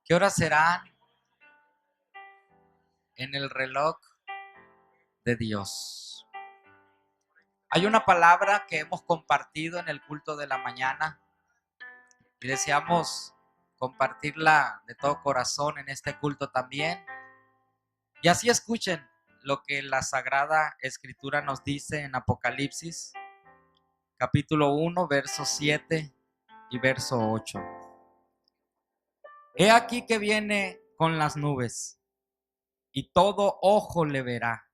¿Qué horas serán en el reloj de Dios? Hay una palabra que hemos compartido en el culto de la mañana y deseamos compartirla de todo corazón en este culto también. Y así escuchen lo que la Sagrada Escritura nos dice en Apocalipsis, capítulo 1, verso 7 y verso 8. He aquí que viene con las nubes, y todo ojo le verá,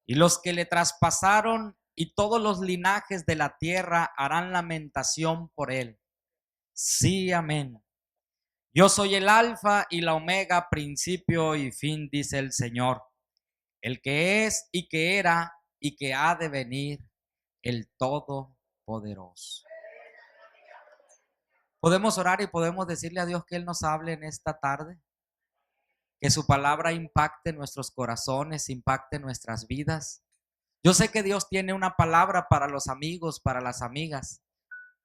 y los que le traspasaron y todos los linajes de la tierra harán lamentación por él. Sí, amén. Yo soy el alfa y la omega, principio y fin, dice el Señor, el que es y que era y que ha de venir, el Todopoderoso. Podemos orar y podemos decirle a Dios que Él nos hable en esta tarde, que su palabra impacte nuestros corazones, impacte nuestras vidas. Yo sé que Dios tiene una palabra para los amigos, para las amigas,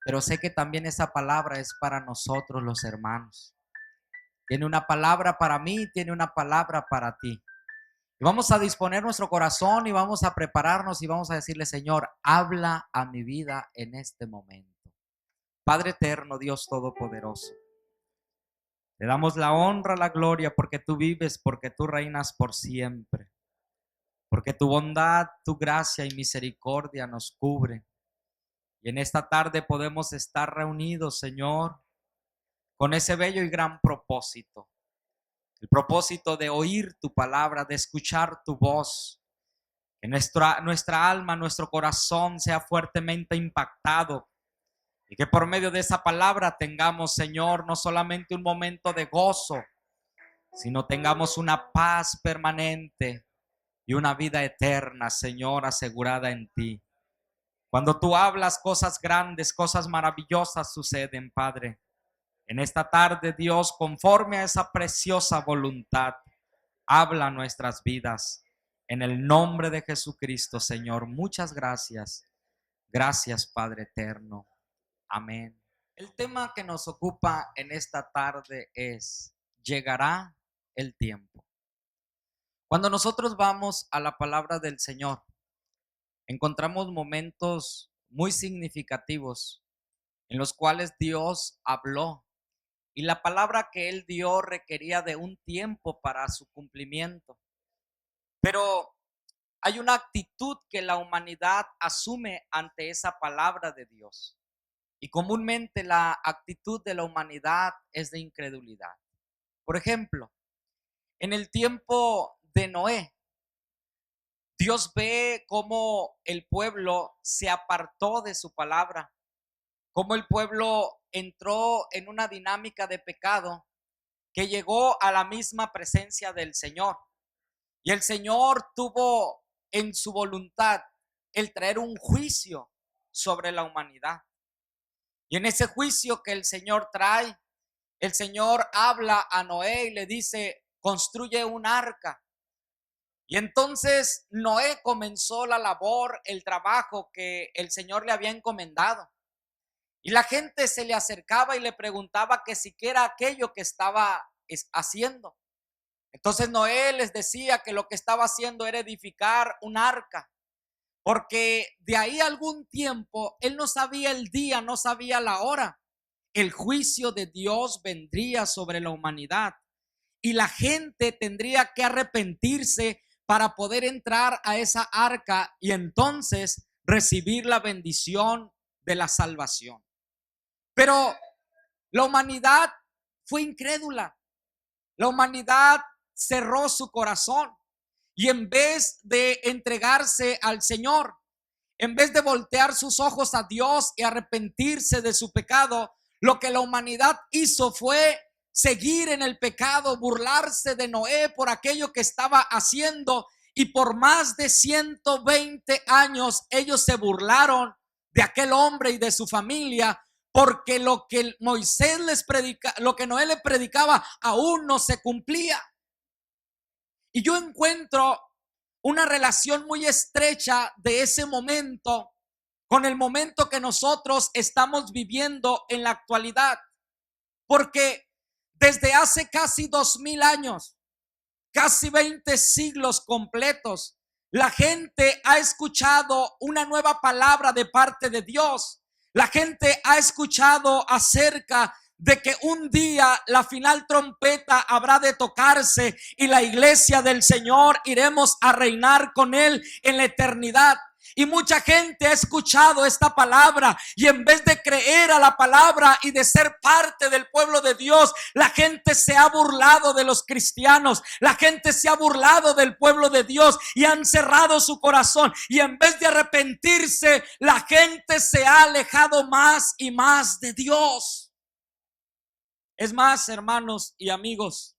pero sé que también esa palabra es para nosotros los hermanos. Tiene una palabra para mí, tiene una palabra para ti. Y vamos a disponer nuestro corazón y vamos a prepararnos y vamos a decirle: Señor, habla a mi vida en este momento. Padre eterno, Dios todopoderoso, te damos la honra, la gloria, porque tú vives, porque tú reinas por siempre, porque tu bondad, tu gracia y misericordia nos cubre. Y en esta tarde podemos estar reunidos, Señor, con ese bello y gran propósito. El propósito de oír tu palabra, de escuchar tu voz. Que nuestra alma, nuestro corazón sea fuertemente impactado. Y que por medio de esa palabra tengamos, Señor, no solamente un momento de gozo, sino tengamos una paz permanente y una vida eterna, Señor, asegurada en ti. Cuando tú hablas, cosas grandes, cosas maravillosas suceden, Padre. En esta tarde, Dios, conforme a esa preciosa voluntad, habla nuestras vidas. En el nombre de Jesucristo, Señor, muchas gracias. Gracias, Padre eterno. Amén. El tema que nos ocupa en esta tarde es: llegará el tiempo. Cuando nosotros vamos a la palabra del Señor, encontramos momentos muy significativos en los cuales Dios habló, y la palabra que Él dio requería de un tiempo para su cumplimiento. Pero hay una actitud que la humanidad asume ante esa palabra de Dios. Y comúnmente la actitud de la humanidad es de incredulidad. Por ejemplo, en el tiempo de Noé, Dios ve cómo el pueblo se apartó de su palabra, cómo el pueblo entró en una dinámica de pecado que llegó a la misma presencia del Señor. Y el Señor tuvo en su voluntad el traer un juicio sobre la humanidad. Y en ese juicio que el Señor trae, el Señor habla a Noé y le dice: construye un arca. Y entonces Noé comenzó la labor, el trabajo que el Señor le había encomendado. Y la gente se le acercaba y le preguntaba que siquiera aquello que estaba haciendo. Entonces Noé les decía que lo que estaba haciendo era edificar un arca, porque de ahí a algún tiempo él no sabía el día, no sabía la hora. El juicio de Dios vendría sobre la humanidad y la gente tendría que arrepentirse para poder entrar a esa arca y entonces recibir la bendición de la salvación. Pero la humanidad fue incrédula. La humanidad cerró su corazón y en vez de entregarse al Señor, en vez de voltear sus ojos a Dios y arrepentirse de su pecado, lo que la humanidad hizo fue seguir en el pecado, burlarse de Noé por aquello que estaba haciendo, y por más de 120 años ellos se burlaron de aquel hombre y de su familia, porque lo que Moisés les predica, lo que Noé le predicaba, aún no se cumplía. Y yo encuentro una relación muy estrecha de ese momento con el momento que nosotros estamos viviendo en la actualidad, porque Desde hace casi 2000 años, casi 20 siglos completos, la gente ha escuchado una nueva palabra de parte de Dios. La gente ha escuchado acerca de que un día la final trompeta habrá de tocarse y la iglesia del Señor iremos a reinar con Él en la eternidad. Y mucha gente ha escuchado esta palabra y en vez de creer a la palabra y de ser parte del pueblo de Dios, la gente se ha burlado de los cristianos, la gente se ha burlado del pueblo de Dios y han cerrado su corazón. Y en vez de arrepentirse, la gente se ha alejado más y más de Dios. Es más, hermanos y amigos,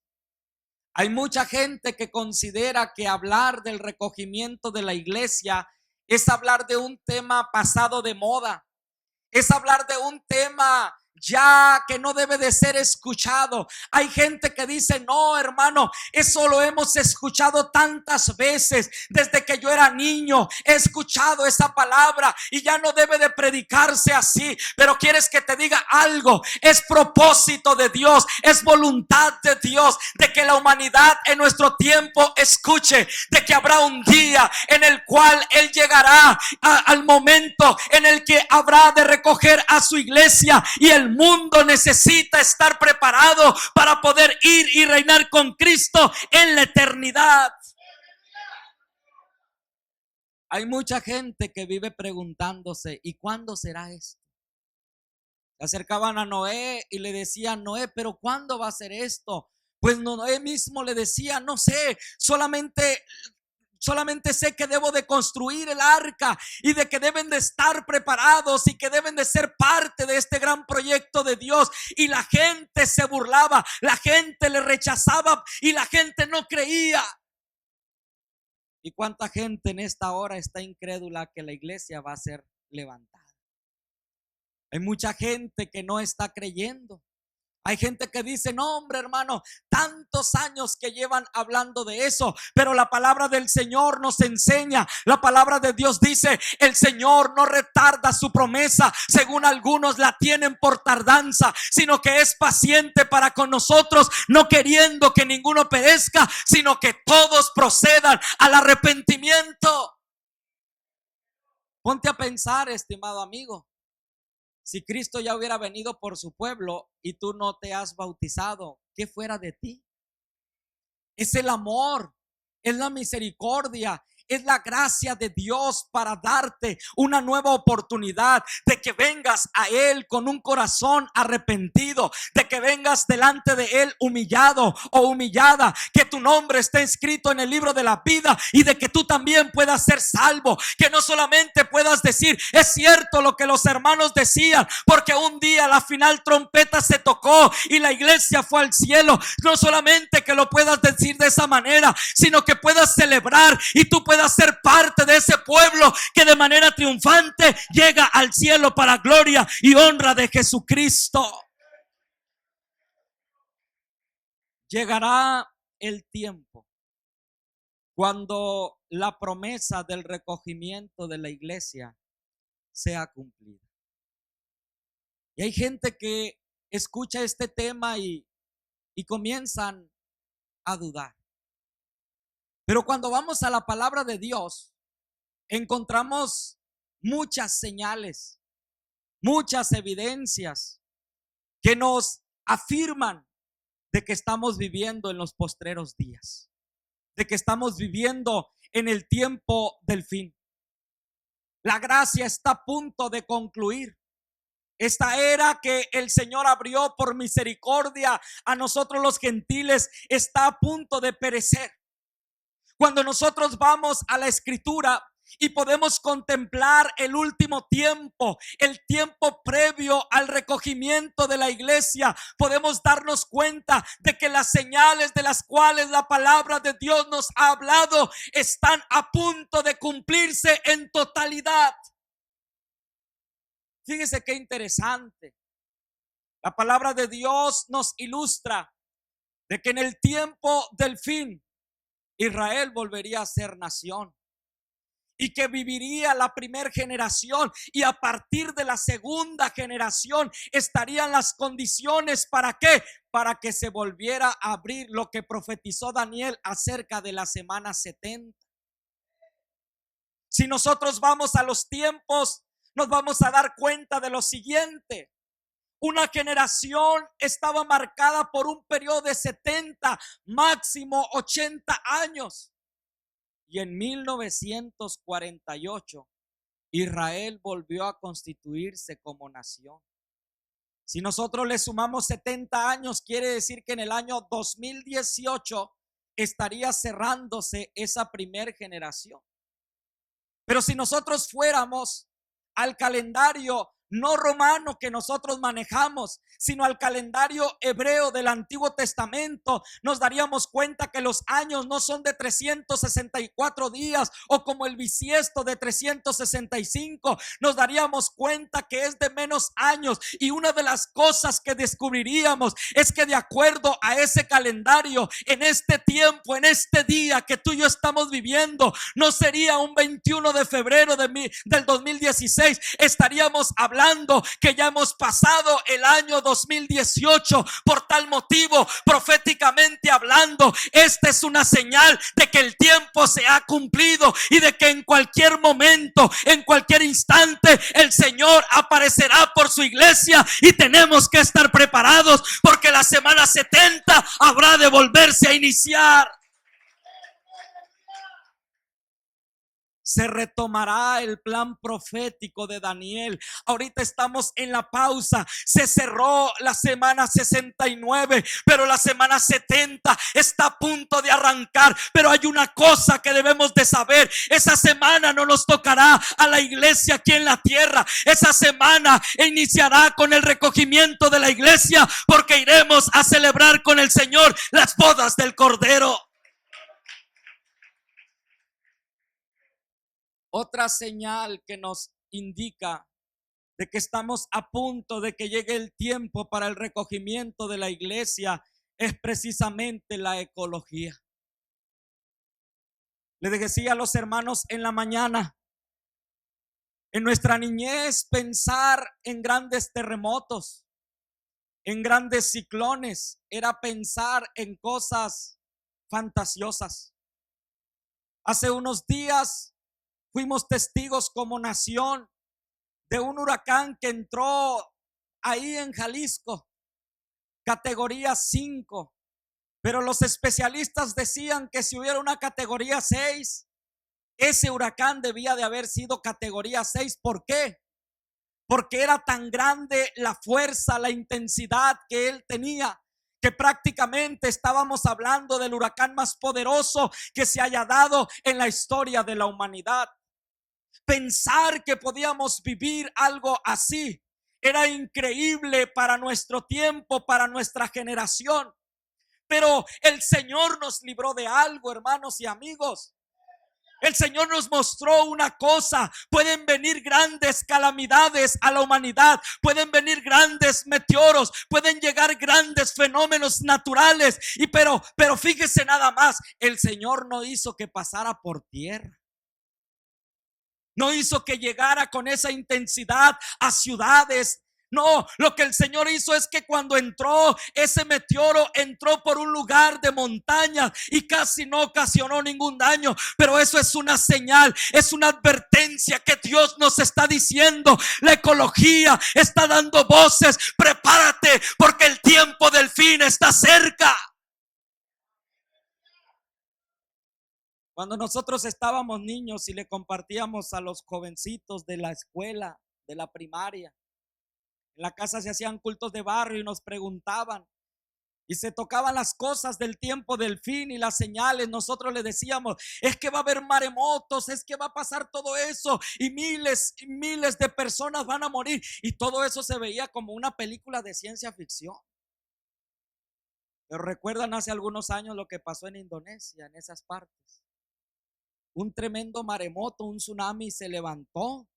hay mucha gente que considera que hablar del recogimiento de la iglesia es hablar de un tema pasado de moda, es hablar de un tema ya que no debe de ser escuchado. Hay gente que dice: no, hermano, eso lo hemos escuchado tantas veces. Desde que yo era niño he escuchado esa palabra y ya no debe de predicarse así. Pero quieres que te diga algo: es propósito de Dios, es voluntad de Dios de que la humanidad en nuestro tiempo escuche, de que habrá un día en el cual Él llegará al momento en el que habrá de recoger a su iglesia, y el mundo necesita estar preparado para poder ir y reinar con Cristo en la eternidad. Hay mucha gente que vive preguntándose: ¿y cuándo será esto? Se acercaban a Noé y le decían: Noé, ¿pero cuándo va a ser esto? Pues Noé mismo le decía: no sé, solamente sé que debo de construir el arca y de que deben de estar preparados y que deben de ser parte de este gran proyecto de Dios. Y la gente se burlaba, la gente le rechazaba y la gente no creía. ¿Y cuánta gente en esta hora está incrédula que la iglesia va a ser levantada? Hay mucha gente que no está creyendo. Hay gente que dice: no, hombre, hermano, tantos años que llevan hablando de eso, pero la palabra del Señor nos enseña, la palabra de Dios dice: el Señor no retarda su promesa, según algunos la tienen por tardanza, sino que es paciente para con nosotros, no queriendo que ninguno perezca, sino que todos procedan al arrepentimiento. Ponte a pensar, estimado amigo. Si Cristo ya hubiera venido por su pueblo y tú no te has bautizado, ¿qué fuera de ti? Es el amor, es la misericordia, es la gracia de Dios para darte una nueva oportunidad de que vengas a Él con un corazón arrepentido, de que vengas delante de Él humillado o humillada, que tu nombre esté escrito en el libro de la vida y de que tú también puedas ser salvo, que no solamente puedas decir: es cierto lo que los hermanos decían, porque un día la final trompeta se tocó y la iglesia fue al cielo. No solamente que lo puedas decir de esa manera, sino que puedas celebrar y tú puedas ser parte de ese pueblo que de manera triunfante llega al cielo para gloria y honra de Jesucristo. Llegará el tiempo cuando la promesa del recogimiento de la iglesia sea cumplida. Y hay gente que escucha este tema y comienzan a dudar. Pero cuando vamos a la palabra de Dios, encontramos muchas señales, muchas evidencias que nos afirman de que estamos viviendo en los postreros días, de que estamos viviendo en el tiempo del fin. La gracia está a punto de concluir. Esta era que el Señor abrió por misericordia a nosotros los gentiles está a punto de perecer. Cuando nosotros vamos a la Escritura y podemos contemplar el último tiempo, el tiempo previo al recogimiento de la iglesia, podemos darnos cuenta de que las señales de las cuales la palabra de Dios nos ha hablado están a punto de cumplirse en totalidad. Fíjese qué interesante. La palabra de Dios nos ilustra de que en el tiempo del fin Israel volvería a ser nación. y que viviría la primera generación, y a partir de la segunda generación estarían las condiciones ¿para qué? Para que se volviera a abrir lo que profetizó Daniel acerca de la semana 70. Si nosotros vamos a los tiempos, nos vamos a dar cuenta de lo siguiente. Una generación estaba marcada por un periodo de 70, máximo 80 años. Y en 1948, Israel volvió a constituirse como nación. Si nosotros le sumamos 70 años, quiere decir que en el año 2018 estaría cerrándose esa primera generación. Pero si nosotros fuéramos al calendario no romano que nosotros manejamos, sino al calendario hebreo del Antiguo Testamento, nos daríamos cuenta que los años no son de 364 días o como el bisiesto de 365. Nos daríamos cuenta que es de menos años, y una de las cosas que descubriríamos es que de acuerdo a ese calendario, en este tiempo, en este día que tú y yo estamos viviendo, no sería un 21 de febrero del 2016, estaríamos hablando que ya hemos pasado el año 2018. Por tal motivo, proféticamente hablando, esta es una señal de que el tiempo se ha cumplido y de que en cualquier momento, en cualquier instante, el Señor aparecerá por su iglesia, y tenemos que estar preparados porque la semana 70 habrá de volverse a iniciar. Se retomará el plan profético de Daniel. Ahorita estamos en la pausa. Se cerró la semana 69, pero la semana 70 está a punto de arrancar. Pero hay una cosa que debemos de saber: esa semana no nos tocará a la iglesia aquí en la tierra. Esa semana iniciará con el recogimiento de la iglesia, porque iremos a celebrar con el Señor las bodas del Cordero. Otra señal que nos indica de que estamos a punto de que llegue el tiempo para el recogimiento de la iglesia es precisamente la ecología. Le decía a los hermanos en la mañana, en nuestra niñez pensar en grandes terremotos, en grandes ciclones, era pensar en cosas fantasiosas. Hace unos días fuimos testigos como nación de un huracán que entró ahí en Jalisco, categoría 5. Pero los especialistas decían que si hubiera una categoría 6, ese huracán debía de haber sido categoría 6. ¿Por qué? Porque era tan grande la fuerza, la intensidad que él tenía, que prácticamente estábamos hablando del huracán más poderoso que se haya dado en la historia de la humanidad. Pensar que podíamos vivir algo así era increíble para nuestro tiempo, para nuestra generación. Pero el Señor nos libró de algo, hermanos y amigos. El Señor nos mostró una cosa: pueden venir grandes calamidades a la humanidad, pueden venir grandes meteoros, pueden llegar grandes fenómenos naturales, pero fíjese nada más, el Señor no hizo que pasara por tierra. No hizo que llegara con esa intensidad a ciudades. No, lo que el Señor hizo es que cuando entró ese meteoro, entró por un lugar de montaña y casi no ocasionó ningún daño. Pero eso es una señal, es una advertencia que Dios nos está diciendo. La ecología está dando voces: prepárate porque el tiempo del fin está cerca. Cuando nosotros estábamos niños y le compartíamos a los jovencitos de la escuela, de la primaria, en la casa se hacían cultos de barrio y nos preguntaban y se tocaban las cosas del tiempo del fin y las señales. Nosotros le decíamos: es que va a haber maremotos, es que va a pasar todo eso y miles de personas van a morir, y todo eso se veía como una película de ciencia ficción. Pero recuerdan hace algunos años lo que pasó en Indonesia, en esas partes. Un tremendo maremoto, un tsunami se levantó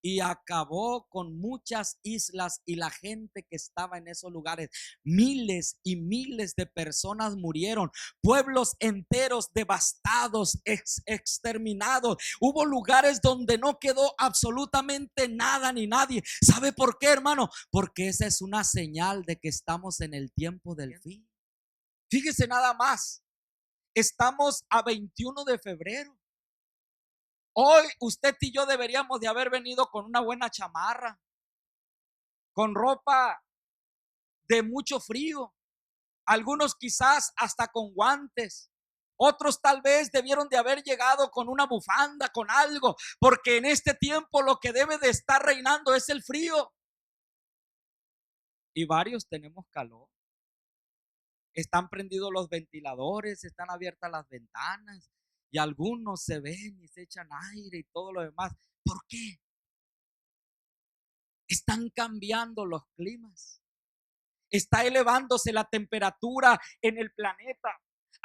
y acabó con muchas islas y la gente que estaba en esos lugares. Miles y miles de personas murieron, pueblos enteros devastados, exterminados. Hubo lugares donde no quedó absolutamente nada ni nadie. ¿Sabe por qué, hermano? Porque esa es una señal de que estamos en el tiempo del fin. Fíjese nada más, estamos a 21 de febrero. Hoy usted y yo deberíamos de haber venido con una buena chamarra, con ropa de mucho frío, algunos quizás hasta con guantes. Otros tal vez debieron de haber llegado con una bufanda, con algo, porque en este tiempo lo que debe de estar reinando es el frío. Y varios tenemos calor. Están prendidos los ventiladores, están abiertas las ventanas y algunos se ven y se echan aire y todo lo demás. ¿Por qué? Están cambiando los climas. Está elevándose la temperatura en el planeta.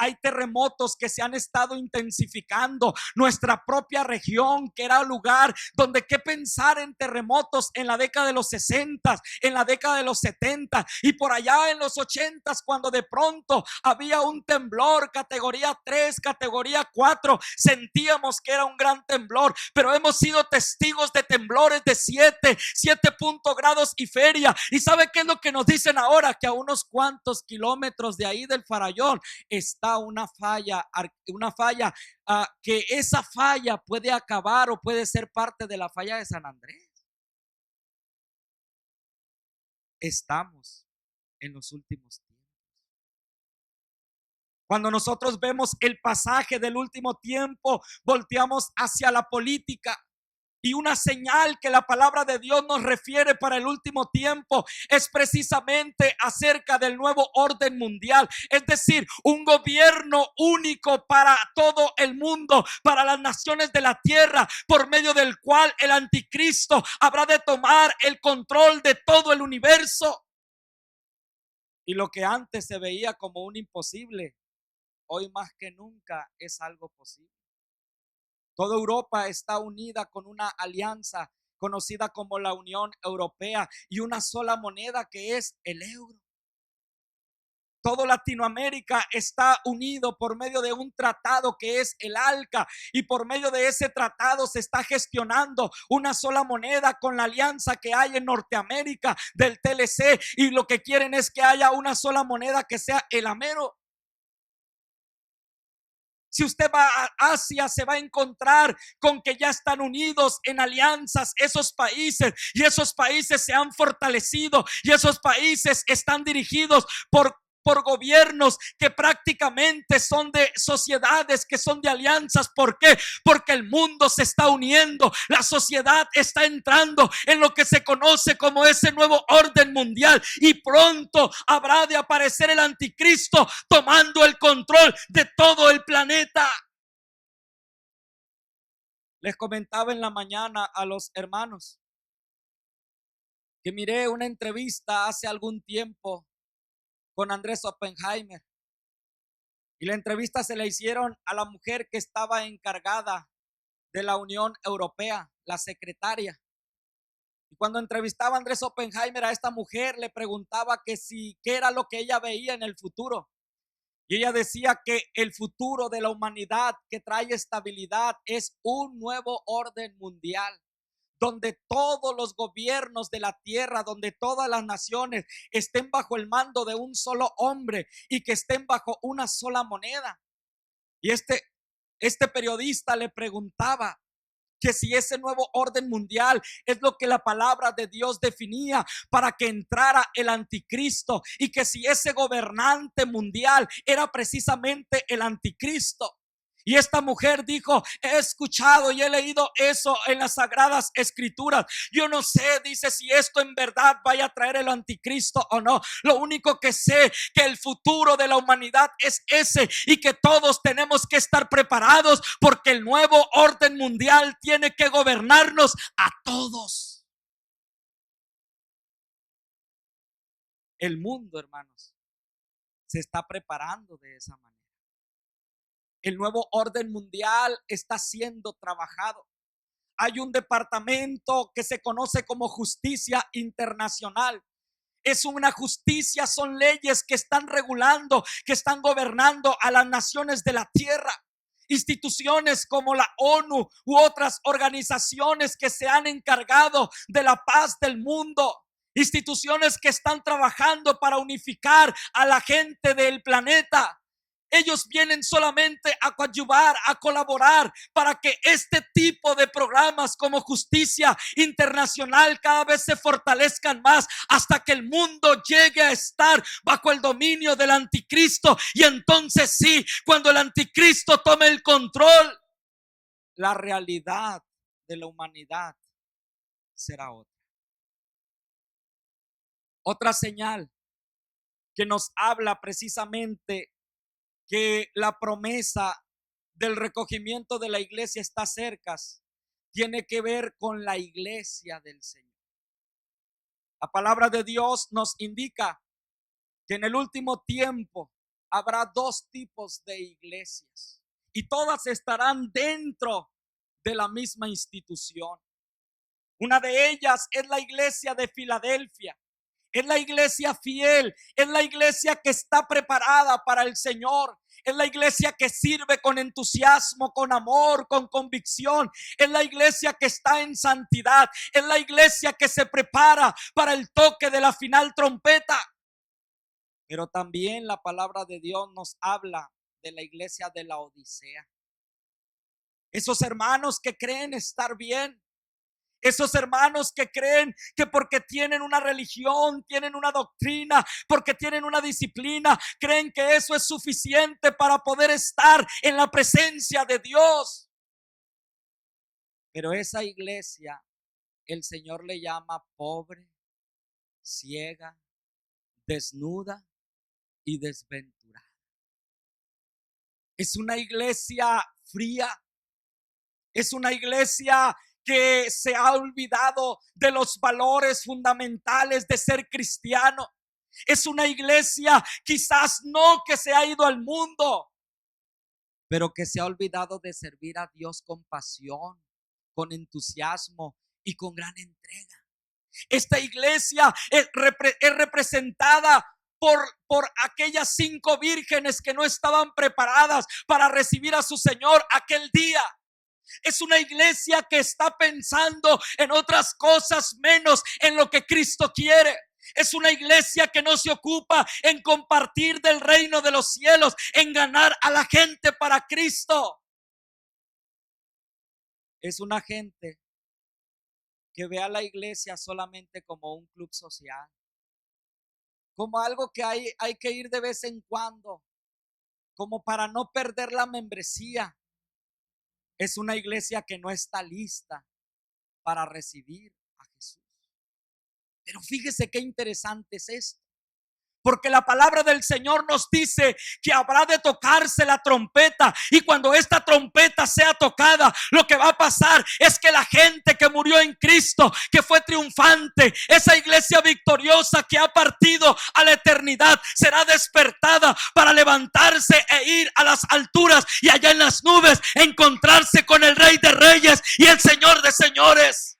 Hay terremotos que se han estado intensificando. Nuestra propia región, que era un lugar donde qué pensar en terremotos en la década de los 60, en la década de los 70 y por allá en los 80, cuando de pronto había un temblor categoría 3, categoría 4, sentíamos que era un gran temblor, pero hemos sido testigos de temblores de 7 grados y feria. ¿Y sabe qué es lo que nos dicen ahora? Que a unos cuantos kilómetros de ahí del Farallón está una falla, que esa falla puede acabar o puede ser parte de la falla de San Andrés. Estamos en los últimos tiempos. Cuando nosotros vemos el pasaje del último tiempo, volteamos hacia la política. Y una señal que la palabra de Dios nos refiere para el último tiempo es precisamente acerca del nuevo orden mundial. Es decir, un gobierno único para todo el mundo, para las naciones de la tierra, por medio del cual el anticristo habrá de tomar el control de todo el universo. Y lo que antes se veía como un imposible, hoy más que nunca es algo posible. Toda Europa está unida con una alianza conocida como la Unión Europea y una sola moneda que es el euro. Todo Latinoamérica está unido por medio de un tratado que es el ALCA, y por medio de ese tratado se está gestionando una sola moneda con la alianza que hay en Norteamérica del TLC, y lo que quieren es que haya una sola moneda que sea el amero. Si usted va a Asia, se va a encontrar con que ya están unidos en alianzas esos países, y esos países se han fortalecido, y esos países están dirigidos por gobiernos que prácticamente son de sociedades que son de alianzas. ¿Por qué? Porque el mundo se está uniendo, la sociedad está entrando en lo que se conoce como ese nuevo orden mundial, y pronto habrá de aparecer el anticristo tomando el control de todo el planeta. Les comentaba en la mañana a los hermanos que miré una entrevista hace algún tiempo con Andrés Oppenheimer. Y la entrevista se la hicieron a la mujer que estaba encargada de la Unión Europea, la secretaria. Y cuando entrevistaba a Andrés Oppenheimer a esta mujer, le preguntaba que si, qué era lo que ella veía en el futuro. Y ella decía que el futuro de la humanidad que trae estabilidad es un nuevo orden mundial, donde todos los gobiernos de la tierra, donde todas las naciones estén bajo el mando de un solo hombre y que estén bajo una sola moneda. Y este periodista le preguntaba que si ese nuevo orden mundial es lo que la palabra de Dios definía para que entrara el anticristo, y que si ese gobernante mundial era precisamente el anticristo. Y esta mujer dijo: he escuchado y he leído eso en las sagradas escrituras. Yo no sé, dice, si esto en verdad vaya a traer el anticristo o no. Lo único que sé, que el futuro de la humanidad es ese, y que todos tenemos que estar preparados, porque el nuevo orden mundial tiene que gobernarnos a todos. El mundo, hermanos, se está preparando de esa manera. El nuevo orden mundial está siendo trabajado. hay un departamento que se conoce como justicia internacional. Es una justicia, son leyes que están regulando, que están gobernando a las naciones de la tierra. Instituciones como la ONU u otras organizaciones que se han encargado de la paz del mundo. Instituciones que están trabajando para unificar a la gente del planeta. Ellos vienen solamente a coadyuvar, a colaborar para que este tipo de programas como justicia internacional cada vez se fortalezcan más hasta que el mundo llegue a estar bajo el dominio del anticristo. Y entonces sí, cuando el anticristo tome el control, la realidad de la humanidad será otra. Otra señal que nos habla precisamente que la promesa del recogimiento de la iglesia está cerca, tiene que ver con la iglesia del Señor. La palabra de Dios nos indica que en el último tiempo habrá dos tipos de iglesias y todas estarán dentro de la misma institución. Una de ellas es la iglesia de Filadelfia. Es la iglesia fiel, es la iglesia que está preparada para el Señor, es la iglesia que sirve con entusiasmo, con amor, con convicción, es la iglesia que está en santidad, es la iglesia que se prepara para el toque de la final trompeta. Pero también la palabra de Dios nos habla de la iglesia de la Odisea. Esos hermanos que creen estar bien. Esos hermanos que creen que porque tienen una religión, tienen una doctrina, porque tienen una disciplina, creen que eso es suficiente para poder estar en la presencia de Dios. Pero esa iglesia, el Señor le llama pobre, ciega, desnuda y desventurada. Es una iglesia fría. Es una iglesia que se ha olvidado de los valores fundamentales de ser cristiano. Es una iglesia quizás no que se ha ido al mundo, pero que se ha olvidado de servir a Dios con pasión, con entusiasmo y con gran entrega. Esta iglesia es representada por aquellas 5 vírgenes que no estaban preparadas para recibir a su Señor aquel día. Es una iglesia que está pensando en otras cosas menos en lo que Cristo quiere. Es una iglesia que no se ocupa en compartir del reino de los cielos, en ganar a la gente para Cristo. Es una gente que ve a la iglesia solamente como un club social, como algo que hay que ir de vez en cuando, como para no perder la membresía. Es una iglesia que no está lista para recibir a Jesús. Pero fíjese qué interesante es esto. Porque la palabra del Señor nos dice que habrá de tocarse la trompeta. Y cuando esta trompeta sea tocada, lo que va a pasar es que la gente que murió en Cristo, que fue triunfante, esa iglesia victoriosa que ha partido a la eternidad, será despertada para levantarse e ir a las alturas y allá en las nubes encontrarse con el Rey de Reyes y el Señor de Señores.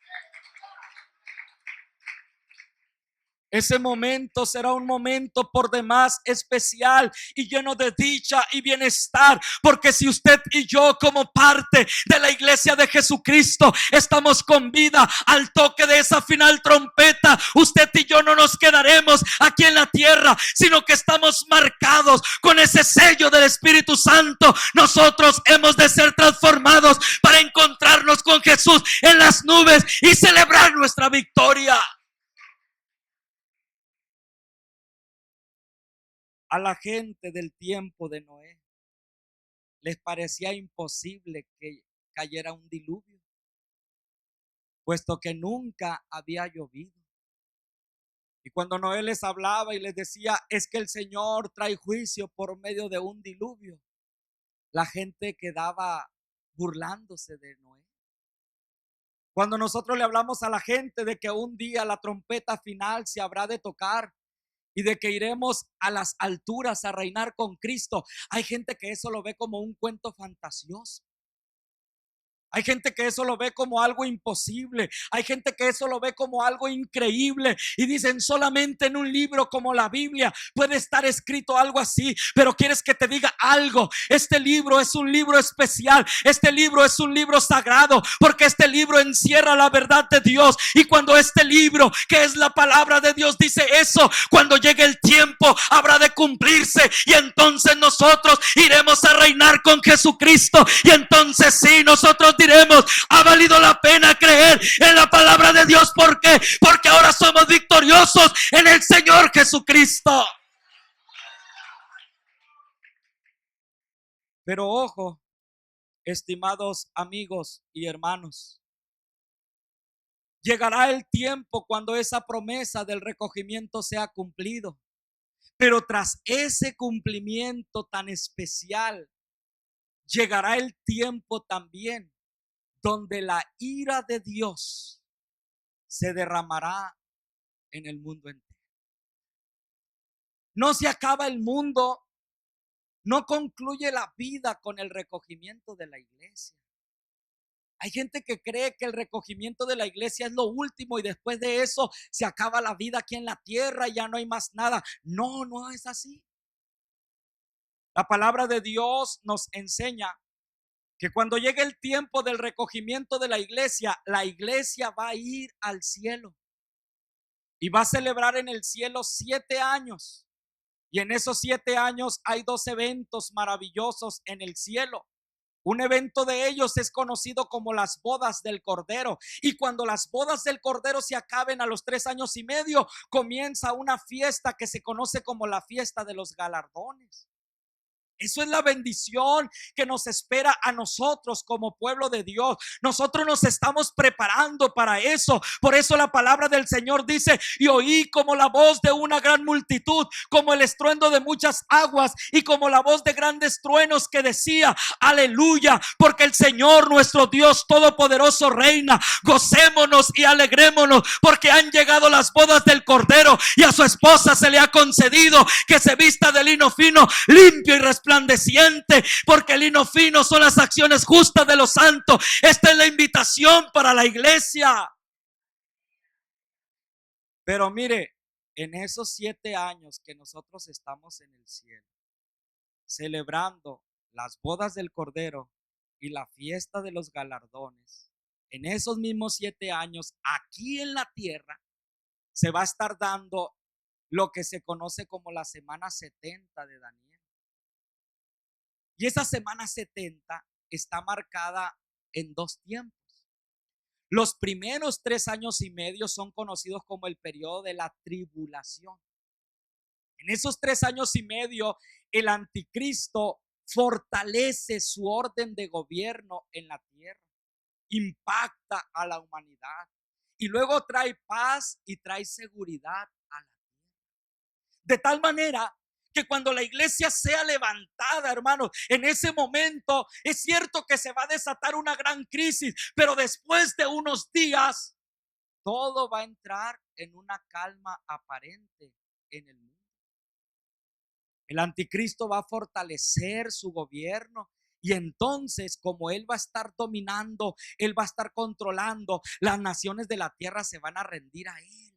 Ese momento será un momento por demás especial y lleno de dicha y bienestar, porque si usted y yo como parte de la iglesia de Jesucristo estamos con vida al toque de esa final trompeta, usted y yo no nos quedaremos aquí en la tierra, sino que estamos marcados con ese sello del Espíritu Santo. Nosotros hemos de ser transformados para encontrarnos con Jesús en las nubes y celebrar nuestra victoria. A la gente del tiempo de Noé les parecía imposible que cayera un diluvio, puesto que nunca había llovido. Y cuando Noé les hablaba y les decía, es que el Señor trae juicio por medio de un diluvio, la gente quedaba burlándose de Noé. Cuando nosotros le hablamos a la gente de que un día la trompeta final se habrá de tocar y de que iremos a las alturas a reinar con Cristo, hay gente que eso lo ve como un cuento fantasioso. Hay gente que eso lo ve como algo imposible. Hay gente que eso lo ve como algo increíble. Y dicen, solamente en un libro como la Biblia puede estar escrito algo así. Pero quieres que te diga algo. Este libro es un libro especial. Este libro es un libro sagrado. Porque este libro encierra la verdad de Dios. Y cuando este libro, que es la palabra de Dios, dice eso, cuando llegue el tiempo habrá de cumplirse. Y entonces nosotros iremos a reinar con Jesucristo. Y entonces sí, nosotros diremos, ha valido la pena creer en la palabra de Dios. ¿Por qué? Porque ahora somos victoriosos en el Señor Jesucristo. Pero ojo, estimados amigos y hermanos, llegará el tiempo cuando esa promesa del recogimiento sea cumplido. Pero tras ese cumplimiento tan especial, llegará el tiempo también donde la ira de Dios se derramará en el mundo entero. No se acaba el mundo, no concluye la vida con el recogimiento de la iglesia. Hay gente que cree que el recogimiento de la iglesia es lo último y después de eso se acaba la vida aquí en la tierra y ya no hay más nada. No, no es así. La palabra de Dios nos enseña que cuando llegue el tiempo del recogimiento de la iglesia va a ir al cielo y va a celebrar en el cielo 7 años. Y en esos 7 años hay 2 eventos maravillosos en el cielo. Un evento de ellos es conocido como las bodas del Cordero. Y cuando las bodas del Cordero se acaben a los 3 años y medio, comienza una fiesta que se conoce como la fiesta de los galardones. Eso es la bendición que nos espera a nosotros como pueblo de Dios. Nosotros nos estamos preparando para eso. Por eso la palabra del Señor dice: y oí como la voz de una gran multitud, como el estruendo de muchas aguas y como la voz de grandes truenos que decía: aleluya, porque el Señor nuestro Dios todopoderoso reina. Gocémonos y alegrémonos, porque han llegado las bodas del Cordero y a su esposa se le ha concedido que se vista de lino fino, limpio y resplandeciente, porque el lino fino son las acciones justas de los santos. Esta es la invitación para la iglesia. Pero mire, en esos 7 años que nosotros estamos en el cielo, celebrando las bodas del Cordero y la fiesta de los galardones, en esos mismos 7 años, aquí en la tierra, se va a estar dando lo que se conoce como la semana 70 de Daniel. Y esa semana 70 está marcada en 2 tiempos. Los primeros 3 años y medio son conocidos como el periodo de la tribulación. En esos 3 años y medio, el anticristo fortalece su orden de gobierno en la tierra, impacta a la humanidad y luego trae paz y trae seguridad a la tierra. De tal manera que cuando la iglesia sea levantada, hermanos, en ese momento es cierto que se va a desatar una gran crisis, pero después de unos días todo va a entrar en una calma aparente en el mundo. El anticristo va a fortalecer su gobierno. Y entonces, como él va a estar dominando, él va a estar controlando, las naciones de la tierra se van a rendir a él.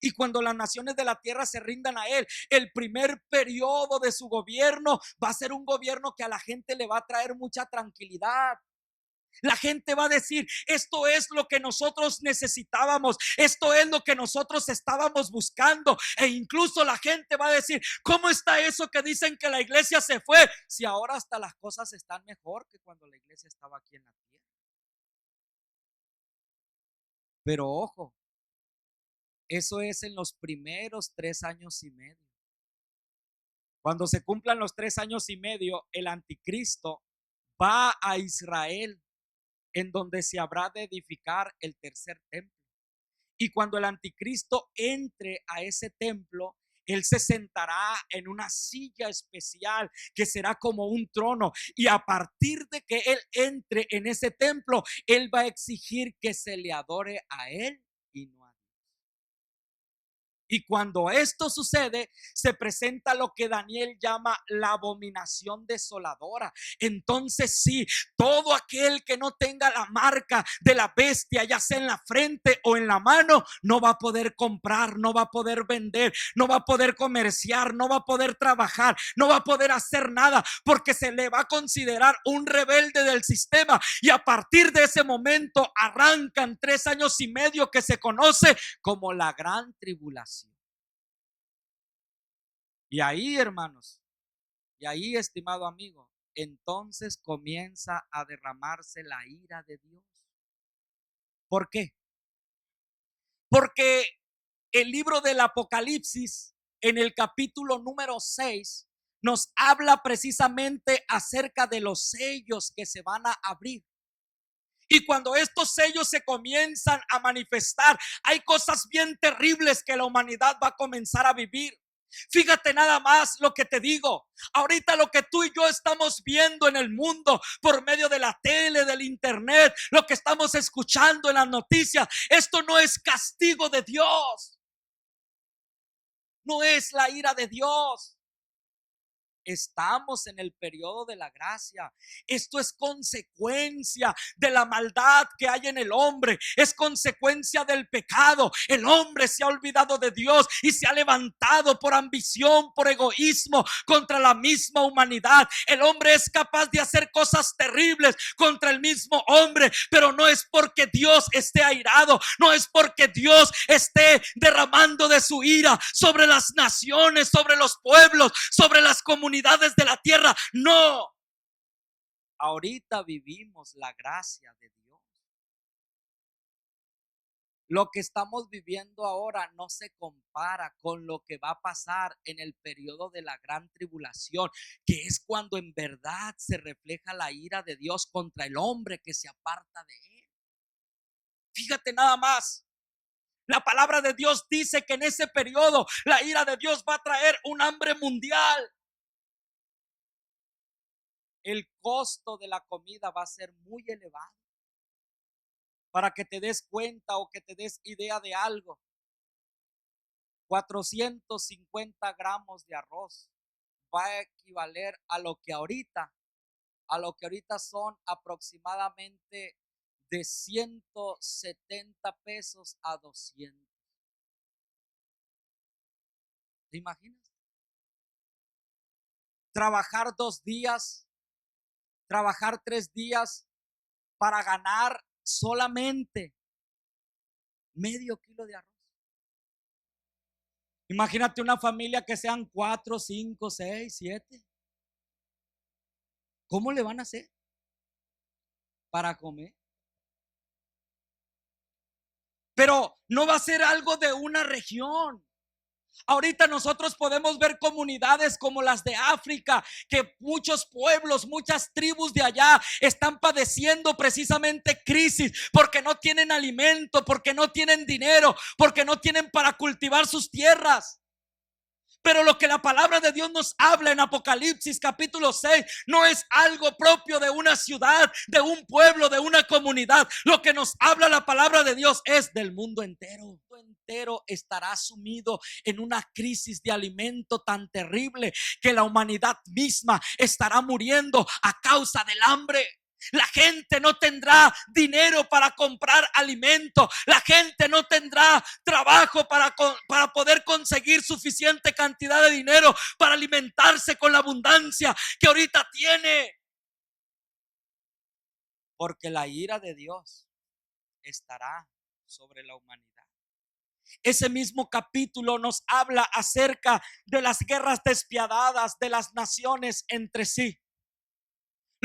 Y cuando las naciones de la tierra se rindan a él, el primer periodo de su gobierno va a ser un gobierno que a la gente le va a traer mucha tranquilidad. La gente va a decir: esto es lo que nosotros necesitábamos, esto es lo que nosotros estábamos buscando. E incluso la gente va a decir: ¿cómo está eso que dicen que la iglesia se fue? Si ahora hasta las cosas están mejor que cuando la iglesia estaba aquí en la tierra. Pero ojo, eso es en los primeros 3 años y medio. Cuando se cumplan los 3 años y medio, el anticristo va a Israel, en donde se habrá de edificar el tercer templo. Y cuando el anticristo entre a ese templo, él se sentará en una silla especial que será como un trono. Y a partir de que él entre en ese templo, él va a exigir que se le adore a él y no a Dios. Y cuando esto sucede, se presenta lo que Daniel llama la abominación desoladora. Entonces sí, todo aquel que no tenga la marca de la bestia, ya sea en la frente o en la mano, no va a poder comprar, no va a poder vender, no va a poder comerciar, no va a poder trabajar, no va a poder hacer nada, porque se le va a considerar un rebelde del sistema. Y a partir de ese momento arrancan 3 años y medio que se conoce como la gran tribulación. Y ahí, hermanos, y ahí, estimado amigo, entonces comienza a derramarse la ira de Dios. ¿Por qué? Porque el libro del Apocalipsis, en el capítulo número 6, nos habla precisamente acerca de los sellos que se van a abrir. Y cuando estos sellos se comienzan a manifestar, hay cosas bien terribles que la humanidad va a comenzar a vivir. Fíjate nada más lo que te digo. Ahorita lo que tú y yo estamos viendo en el mundo por medio de la tele, del internet, lo que estamos escuchando en las noticias, esto no es castigo de Dios. No es la ira de Dios. Estamos en el periodo de la gracia. Esto es consecuencia de la maldad que hay en el hombre. Es consecuencia del pecado. El hombre se ha olvidado de Dios y se ha levantado por ambición, por egoísmo contra la misma humanidad. El hombre es capaz de hacer cosas terribles contra el mismo hombre, pero no es porque Dios esté airado, no es porque Dios esté derramando de su ira sobre las naciones, sobre los pueblos, sobre las comunidades de la tierra. No, ahorita vivimos la gracia de Dios. Lo que estamos viviendo ahora no se compara con lo que va a pasar en el periodo de la gran tribulación, que es cuando en verdad se refleja la ira de Dios contra el hombre que se aparta de él. Fíjate nada más. La palabra de Dios dice que en ese periodo la ira de Dios va a traer un hambre mundial. El costo de la comida va a ser muy elevado. Para que te des cuenta o que te des idea de algo, 450 gramos de arroz va a equivaler a lo que ahorita son aproximadamente de 170 pesos a 200. ¿Te imaginas? Trabajar 2 días, trabajar 3 días para ganar solamente medio kilo de arroz. Imagínate una familia que sean 4, 5, 6, 7. ¿Cómo le van a hacer para comer? Pero no va a ser algo de una región. Ahorita nosotros podemos ver comunidades como las de África, que muchos pueblos, muchas tribus de allá están padeciendo precisamente crisis porque no tienen alimento, porque no tienen dinero, porque no tienen para cultivar sus tierras. Pero lo que la palabra de Dios nos habla en Apocalipsis capítulo 6 no es algo propio de una ciudad, de un pueblo, de una comunidad. Lo que nos habla la palabra de Dios es del mundo entero. El mundo entero estará sumido en una crisis de alimento tan terrible que la humanidad misma estará muriendo a causa del hambre. La gente no tendrá dinero para comprar alimento. La gente no tendrá trabajo para poder conseguir suficiente cantidad de dinero para alimentarse con la abundancia que ahorita tiene. Porque la ira de Dios estará sobre la humanidad. Ese mismo capítulo nos habla acerca de las guerras despiadadas de las naciones entre sí.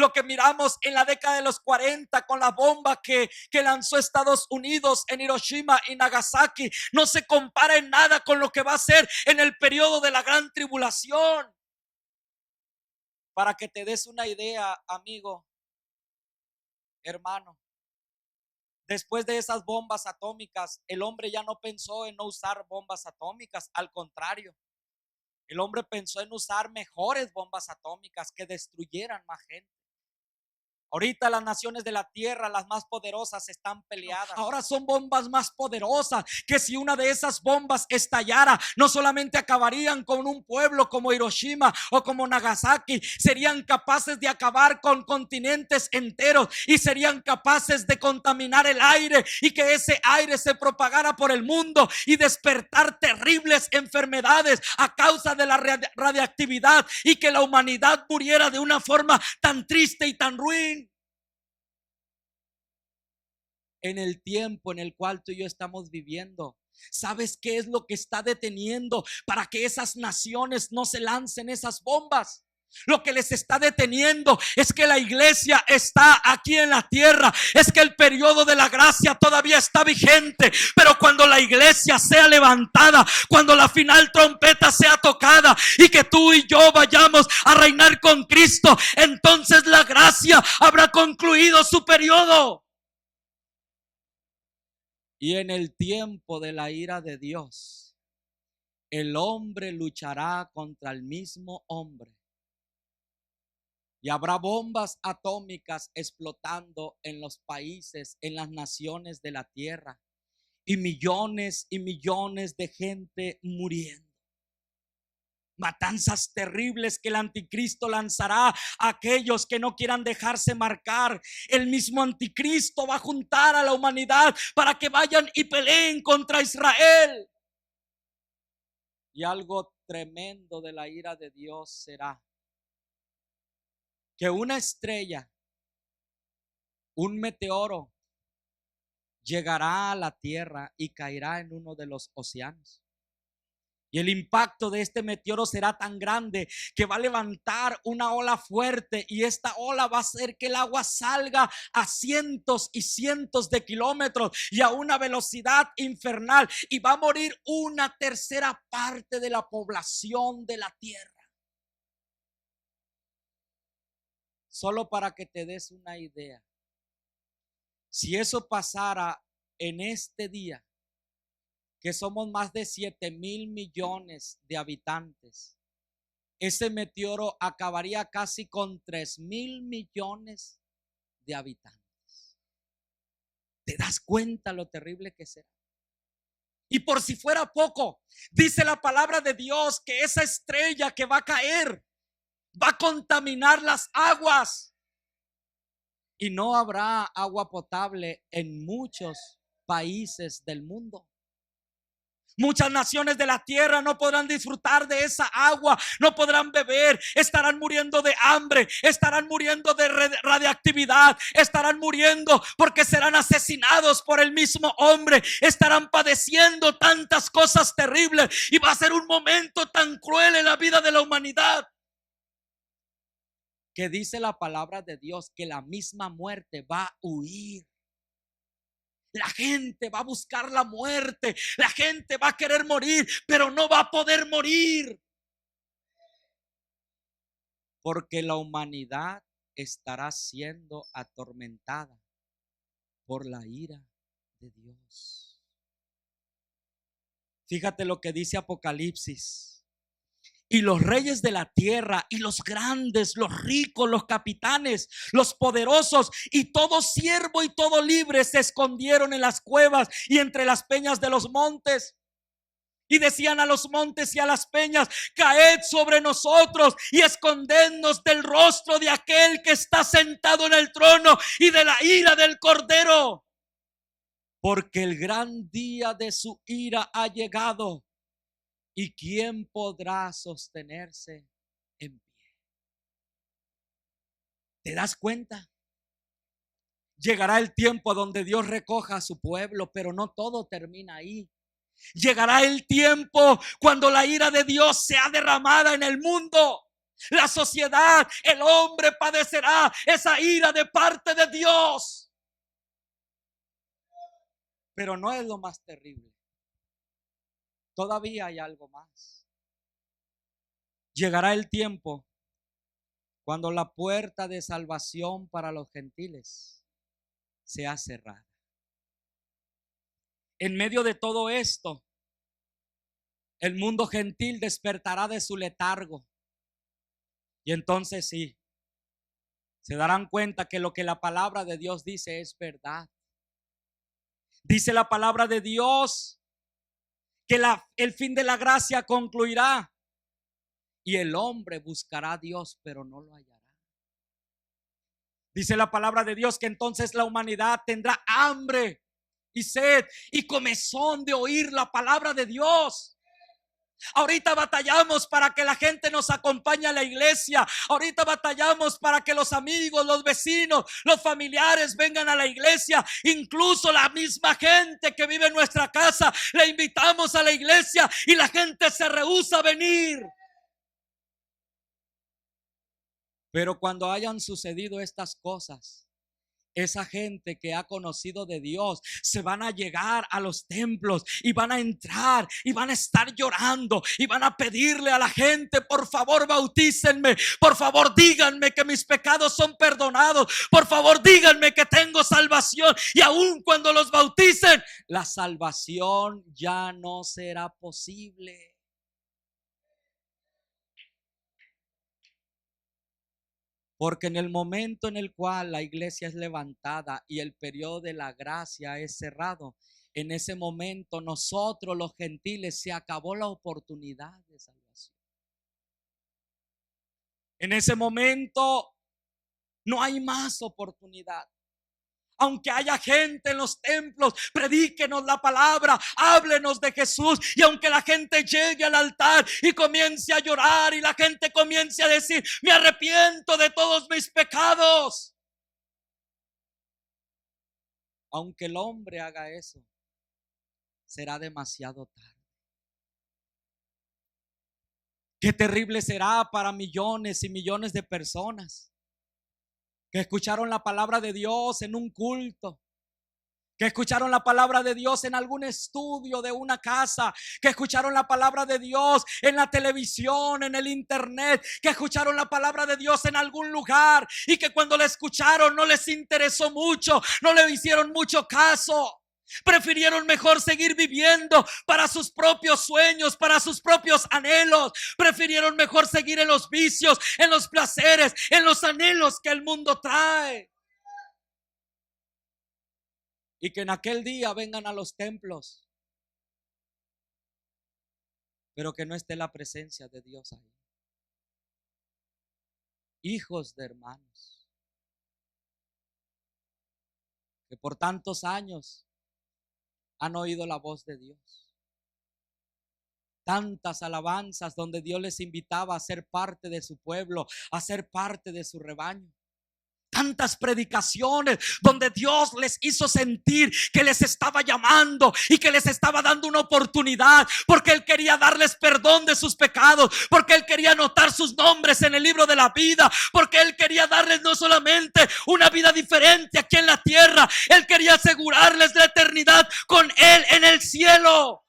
Lo que miramos en la década de los 40 con la bomba que lanzó Estados Unidos en Hiroshima y Nagasaki no se compara en nada con lo que va a ser en el periodo de la gran tribulación. Para que te des una idea, amigo, hermano, después de esas bombas atómicas, el hombre ya no pensó en no usar bombas atómicas, al contrario, el hombre pensó en usar mejores bombas atómicas que destruyeran más gente. Ahorita las naciones de la tierra, las más poderosas, están peleadas. Ahora son bombas más poderosas, que si una de esas bombas estallara, no solamente acabarían con un pueblo como Hiroshima o como Nagasaki, serían capaces de acabar con continentes enteros y serían capaces de contaminar el aire y que ese aire se propagara por el mundo y despertar terribles enfermedades a causa de la radiactividad y que la humanidad muriera de una forma tan triste y tan ruin. En el tiempo en el cual tú y yo estamos viviendo, ¿sabes qué es lo que está deteniendo para que esas naciones no se lancen esas bombas? Lo que les está deteniendo es que la iglesia está aquí en la tierra, es que el periodo de la gracia todavía está vigente, pero cuando la iglesia sea levantada, cuando la final trompeta sea tocada y que tú y yo vayamos a reinar con Cristo, entonces la gracia habrá concluido su periodo. Y en el tiempo de la ira de Dios, el hombre luchará contra el mismo hombre. Y habrá bombas atómicas explotando en los países, en las naciones de la tierra. Y millones de gente muriendo. Matanzas terribles que el anticristo lanzará a aquellos que no quieran dejarse marcar. El mismo anticristo va a juntar a la humanidad para que vayan y peleen contra Israel. Y algo tremendo de la ira de Dios será que una estrella, un meteoro, llegará a la tierra y caerá en uno de los océanos. Y el impacto de este meteoro será tan grande que va a levantar una ola fuerte y esta ola va a hacer que el agua salga a cientos y cientos de kilómetros y a una velocidad infernal y va a morir una tercera parte de la población de la tierra. Solo para que te des una idea, si eso pasara en este día, que somos más de 7,000 millones de habitantes, ese meteoro acabaría casi con 3,000 millones de habitantes. ¿Te das cuenta lo terrible que será? Y por si fuera poco, dice la palabra de Dios que esa estrella que va a caer va a contaminar las aguas y no habrá agua potable en muchos países del mundo. Muchas naciones de la tierra no podrán disfrutar de esa agua, no podrán beber, estarán muriendo de hambre, estarán muriendo de radiactividad, estarán muriendo porque serán asesinados por el mismo hombre, estarán padeciendo tantas cosas terribles y va a ser un momento tan cruel en la vida de la humanidad que dice la palabra de Dios que la misma muerte va a huir. La gente va a buscar la muerte, la gente va a querer morir, pero no va a poder morir. Porque la humanidad estará siendo atormentada por la ira de Dios. Fíjate lo que dice Apocalipsis. Y los reyes de la tierra y los grandes, los ricos, los capitanes, los poderosos y todo siervo y todo libre se escondieron en las cuevas y entre las peñas de los montes. Y decían a los montes y a las peñas: caed sobre nosotros y escondednos del rostro de aquel que está sentado en el trono y de la ira del Cordero. Porque el gran día de su ira ha llegado. ¿Y quién podrá sostenerse en pie? ¿Te das cuenta? Llegará el tiempo donde Dios recoja a su pueblo, pero no todo termina ahí. Llegará el tiempo cuando la ira de Dios sea derramada en el mundo. La sociedad, el hombre padecerá esa ira de parte de Dios. Pero no es lo más terrible. Todavía hay algo más. Llegará el tiempo cuando la puerta de salvación para los gentiles sea cerrada. En medio de todo esto, el mundo gentil despertará de su letargo. Y entonces sí, se darán cuenta que lo que la palabra de Dios dice es verdad. Dice la palabra de Dios que el fin de la gracia concluirá y el hombre buscará a Dios, pero no lo hallará. Dice la palabra de Dios que entonces la humanidad tendrá hambre y sed y comezón de oír la palabra de Dios. Ahorita batallamos para que la gente nos acompañe a la iglesia. Ahorita batallamos para que los amigos, los vecinos, los familiares vengan a la iglesia. Incluso la misma gente que vive en nuestra casa, le invitamos a la iglesia y la gente se rehúsa a venir. Pero cuando hayan sucedido estas cosas, esa gente que ha conocido de Dios se van a llegar a los templos y van a entrar y van a estar llorando y van a pedirle a la gente: por favor, bautícenme, por favor, díganme que mis pecados son perdonados, por favor, díganme que tengo salvación. Y aun cuando los bauticen, la salvación ya no será posible. Porque en el momento en el cual la iglesia es levantada y el periodo de la gracia es cerrado, en ese momento nosotros los gentiles se acabó la oportunidad de salvación. En ese momento no hay más oportunidad. Aunque haya gente en los templos, predíquenos la palabra, háblenos de Jesús. Y aunque la gente llegue al altar y comience a llorar y la gente comience a decir: me arrepiento de todos mis pecados. Aunque el hombre haga eso, será demasiado tarde. Qué terrible será para millones y millones de personas que escucharon la palabra de Dios en un culto, que escucharon la palabra de Dios en algún estudio de una casa, que escucharon la palabra de Dios en la televisión, en el internet, que escucharon la palabra de Dios en algún lugar y que cuando la escucharon no les interesó mucho, no le hicieron mucho caso. Prefirieron mejor seguir viviendo para sus propios sueños, para sus propios anhelos. Prefirieron mejor seguir en los vicios, en los placeres, en los anhelos que el mundo trae. Y que en aquel día vengan a los templos, pero que no esté la presencia de Dios ahí. Hijos de hermanos que por tantos años han oído la voz de Dios. Tantas alabanzas donde Dios les invitaba a ser parte de su pueblo, a ser parte de su rebaño. Tantas predicaciones donde Dios les hizo sentir que les estaba llamando y que les estaba dando una oportunidad, porque Él quería darles perdón de sus pecados, porque Él quería anotar sus nombres en el libro de la vida, porque Él quería darles no solamente una vida diferente aquí en la tierra, Él quería asegurarles la eternidad con Él en el cielo.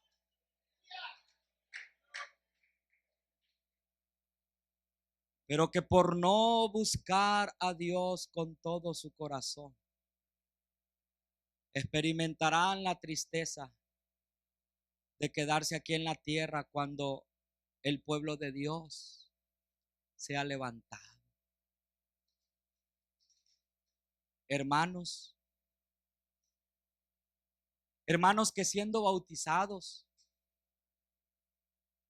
Pero que por no buscar a Dios con todo su corazón, experimentarán la tristeza de quedarse aquí en la tierra cuando el pueblo de Dios sea levantado. Hermanos que siendo bautizados,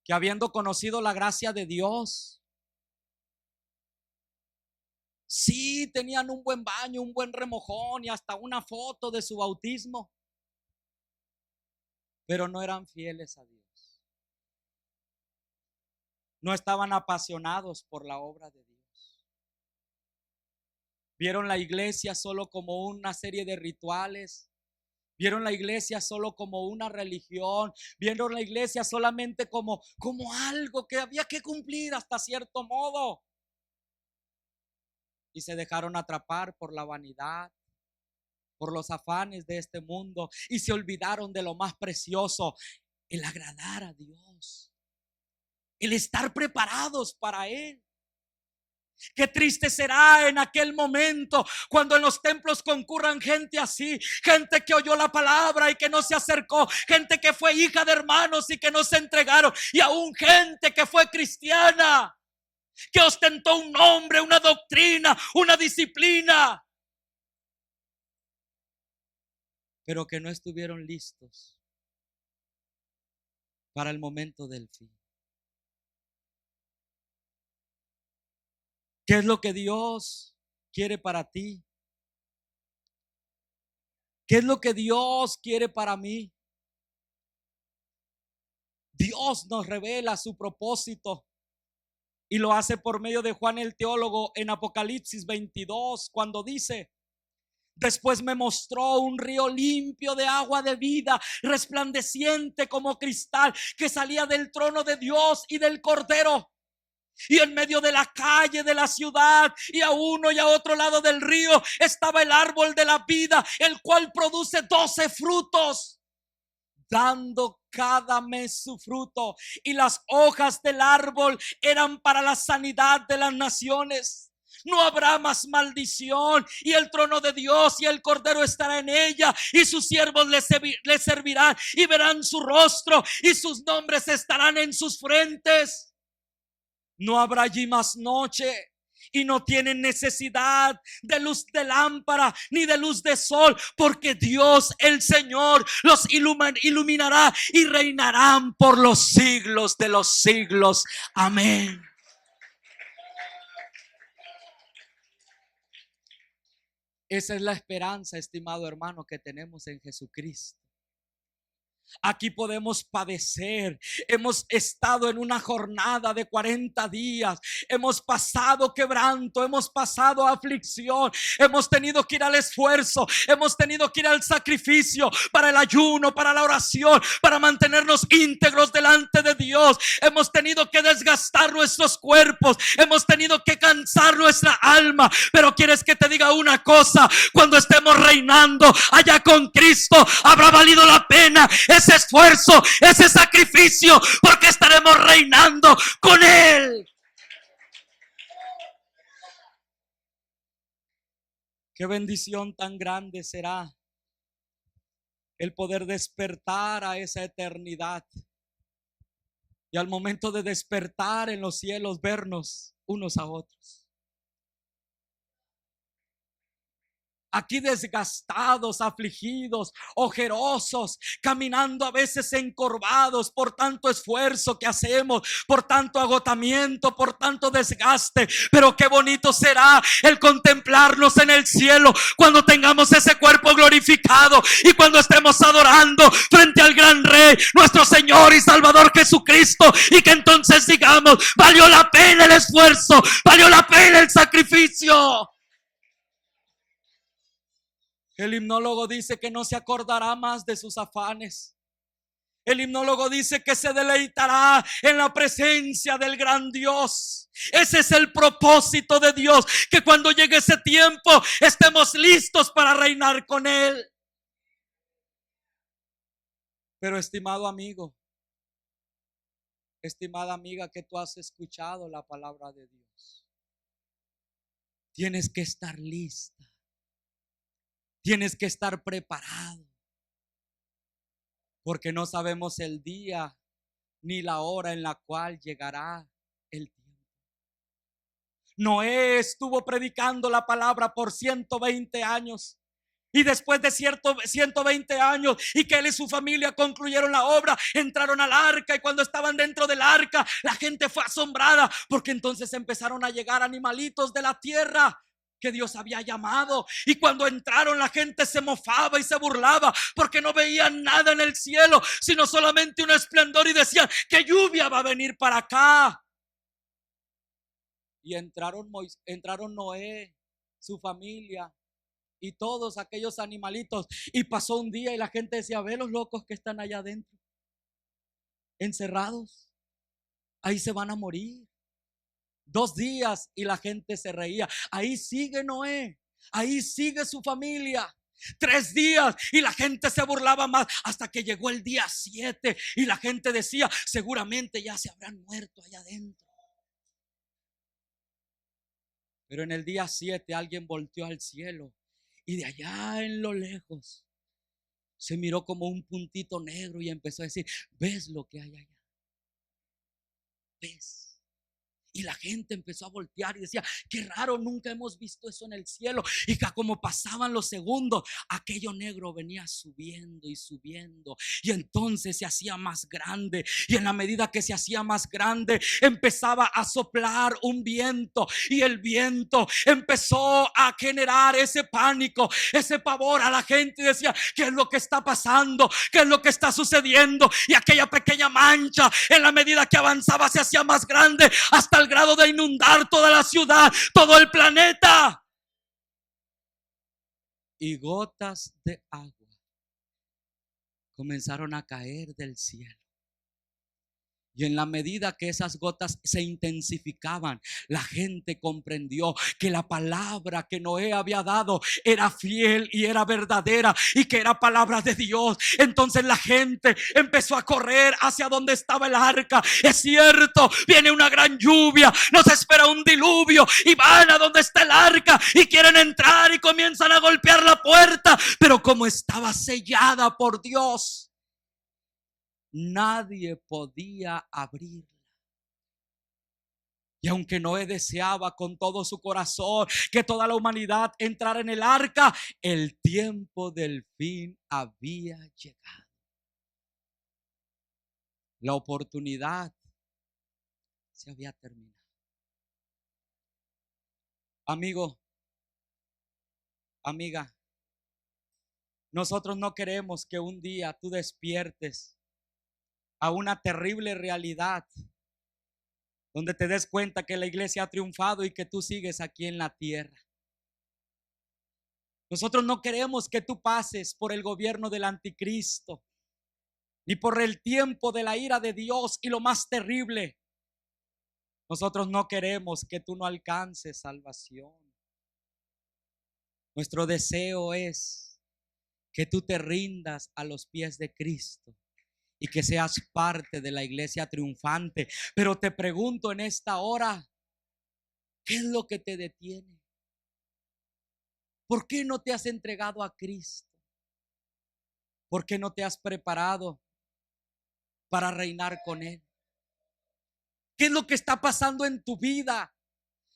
que habiendo conocido la gracia de Dios, sí tenían un buen baño, un buen remojón y hasta una foto de su bautismo, pero no eran fieles a Dios. No estaban apasionados por la obra de Dios. Vieron la iglesia solo como una serie de rituales. Vieron la iglesia solo como una religión. Vieron la iglesia solamente como algo que había que cumplir hasta cierto modo. Y se dejaron atrapar por la vanidad, por los afanes de este mundo, y se olvidaron de lo más precioso: el agradar a Dios, el estar preparados para Él. Qué triste será en aquel momento cuando en los templos concurran gente así, gente que oyó la palabra y que no se acercó, gente que fue hija de hermanos y que no se entregaron, y aún gente que fue cristiana que ostentó un nombre, una doctrina, una disciplina, pero que no estuvieron listos para el momento del fin. ¿Qué es lo que Dios quiere para ti? ¿Qué es lo que Dios quiere para mí? Dios nos revela su propósito y lo hace por medio de Juan el teólogo en Apocalipsis 22, cuando dice: después me mostró un río limpio de agua de vida, resplandeciente como cristal, que salía del trono de Dios y del Cordero. Y en medio de la calle de la ciudad, y a uno y a otro lado del río, estaba el árbol de la vida, el cual produce 12 frutos, dando cada mes su fruto. Y las hojas del árbol eran para la sanidad de las naciones. No habrá más maldición, y el trono de Dios y el Cordero estará en ella, y sus siervos le servirán, y verán su rostro, y sus nombres estarán en sus frentes. No habrá allí más noche, y no tienen necesidad de luz de lámpara ni de luz de sol, porque Dios el Señor los iluminará y reinarán por los siglos de los siglos. Amén. Esa es la esperanza, estimado hermano, que tenemos en Jesucristo. Aquí podemos padecer. Hemos estado en una jornada de 40 días. Hemos pasado quebranto, hemos pasado aflicción. Hemos tenido que ir al esfuerzo, hemos tenido que ir al sacrificio, para el ayuno, para la oración, para mantenernos íntegros delante de Dios. Hemos tenido que desgastar nuestros cuerpos, hemos tenido que cansar nuestra alma. Pero quieres que te diga una cosa: cuando estemos reinando allá con Cristo, habrá valido la pena ese esfuerzo, ese sacrificio, porque estaremos reinando con Él. Qué bendición tan grande será el poder despertar a esa eternidad, y al momento de despertar en los cielos, vernos unos a otros. Aquí desgastados, afligidos, ojerosos, caminando a veces encorvados por tanto esfuerzo que hacemos, por tanto agotamiento, por tanto desgaste. Pero qué bonito será el contemplarnos en el cielo cuando tengamos ese cuerpo glorificado, y cuando estemos adorando frente al gran Rey, nuestro Señor y Salvador Jesucristo, y que entonces digamos: valió la pena el esfuerzo, valió la pena el sacrificio. El himnólogo dice que no se acordará más de sus afanes. El himnólogo dice que se deleitará en la presencia del gran Dios. Ese es el propósito de Dios, que cuando llegue ese tiempo estemos listos para reinar con Él. Pero estimado amigo, estimada amiga, que tú has escuchado la palabra de Dios, tienes que estar lista. Tienes que estar preparado, porque no sabemos el día ni la hora en la cual llegará el tiempo. Noé estuvo predicando la palabra por 120 años. Y después de 120 años, y que él y su familia concluyeron la obra, entraron al arca. Y cuando estaban dentro del arca, la gente fue asombrada, porque entonces empezaron a llegar animalitos de la tierra que Dios había llamado. Y cuando entraron, la gente se mofaba y se burlaba, porque no veían nada en el cielo, sino solamente un esplendor, y decían: ¿qué lluvia va a venir para acá? Y entraron Noé, su familia y todos aquellos animalitos. Y pasó un día, y la gente decía: ve los locos que están allá adentro, encerrados, ahí se van a morir. 2 días y la gente se reía: ahí sigue Noé, ahí sigue su familia. 3 días y la gente se burlaba más, hasta que llegó el día 7, y la gente decía: seguramente ya se habrán muerto allá adentro. Pero en el día 7 alguien volteó al cielo, y de allá en lo lejos se miró como un puntito negro, y empezó a decir: ¿ves lo que hay allá? ¿Ves? Y la gente empezó a voltear y decía: qué raro, nunca hemos visto eso en el cielo. Y que como pasaban los segundos, aquello negro venía subiendo y subiendo, y entonces se hacía más grande. Y en la medida que se hacía más grande, empezaba a soplar un viento, y el viento empezó a generar ese pánico, ese pavor a la gente. Y decía: ¿qué es lo que está pasando? ¿Qué es lo que está sucediendo? Y aquella pequeña mancha, en la medida que avanzaba, se hacía más grande, hasta el grado de inundar toda la ciudad, todo el planeta. Y gotas de agua comenzaron a caer del cielo. Y en la medida que esas gotas se intensificaban, la gente comprendió que la palabra que Noé había dado era fiel y era verdadera, y que era palabra de Dios. Entonces la gente empezó a correr hacia donde estaba el arca. Es cierto, viene una gran lluvia, nos espera un diluvio, y van a donde está el arca y quieren entrar y comienzan a golpear la puerta. Pero como estaba sellada por Dios, nadie podía abrirla. Y aunque Noé deseaba con todo su corazón que toda la humanidad entrara en el arca, el tiempo del fin había llegado. La oportunidad se había terminado. Amigo, amiga, nosotros no queremos que un día tú despiertes a una terrible realidad donde te des cuenta que la iglesia ha triunfado y que tú sigues aquí en la tierra. Nosotros no queremos que tú pases por el gobierno del anticristo, ni por el tiempo de la ira de Dios. Y lo más terrible, nosotros no queremos que tú no alcances salvación. Nuestro deseo es que tú te rindas a los pies de Cristo y que seas parte de la iglesia triunfante. Pero te pregunto en esta hora, ¿qué es lo que te detiene? ¿Por qué no te has entregado a Cristo? ¿Por qué no te has preparado para reinar con Él? ¿Qué es lo que está pasando en tu vida?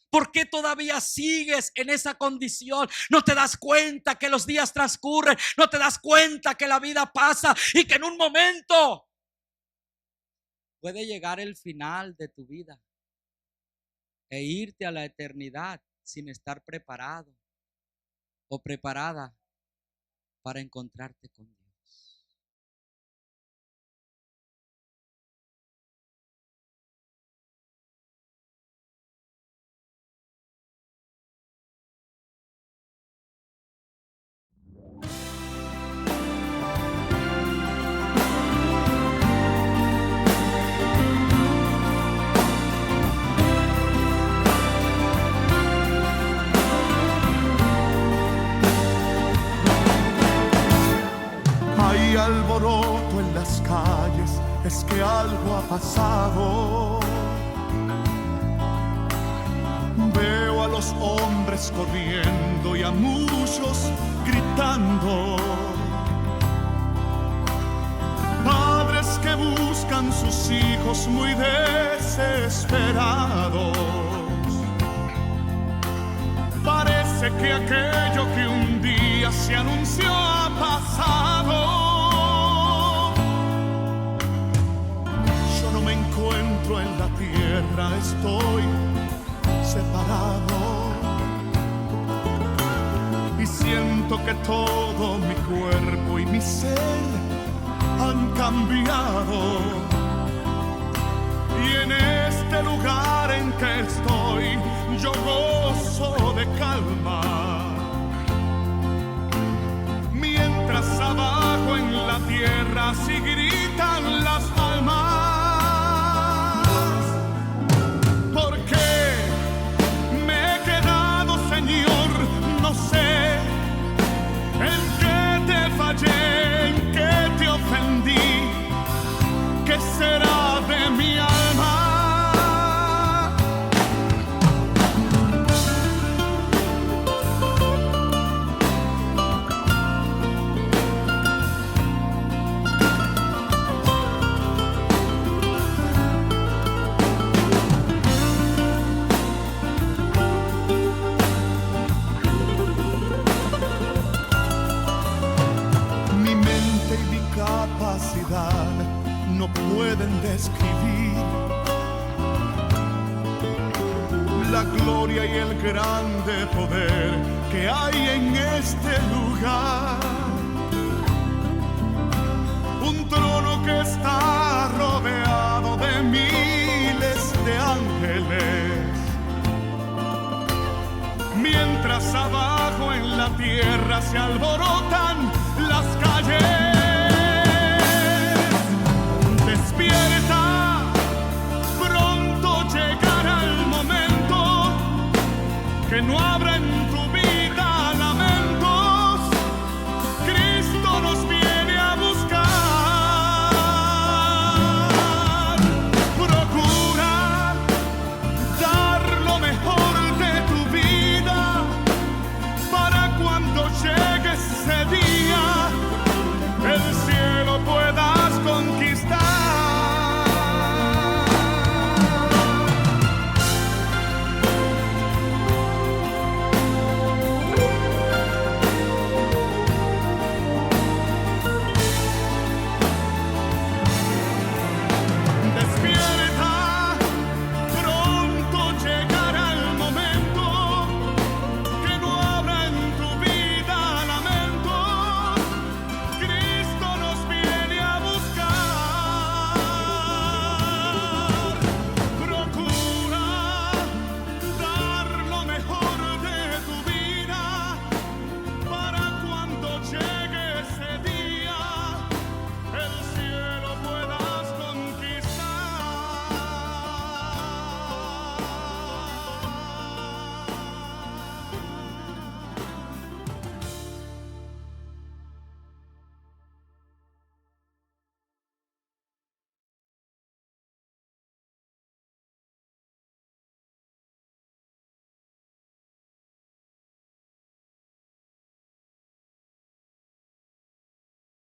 ¿Por qué todavía sigues en esa condición? No te das cuenta que los días transcurren, no te das cuenta que la vida pasa y que en un momento puede llegar el final de tu vida e irte a la eternidad sin estar preparado o preparada para encontrarte con Dios. Hay alboroto en las calles, es que algo ha pasado. Veo a los hombres corriendo y a muchos gritando. Padres que buscan sus hijos muy desesperados. Parece que aquello que un día se anunció ha pasado. Yo no me encuentro en la tierra, estoy separado. Y siento que todo mi cuerpo y mi ser han cambiado. Y en este lugar en que estoy, yo gozo de calma. Mientras abajo en la tierra sí gritan las almas. ¿Por qué me he quedado, Señor? No sé en qué te fallé, en qué te ofendí. ¿Qué será de mi alma? pueden describir la gloria y el grande poder que hay en este lugar. Un trono que está rodeado de miles de ángeles, mientras abajo en la tierra se alborotan las calles. Despierta, pronto llegará el momento que no habrá en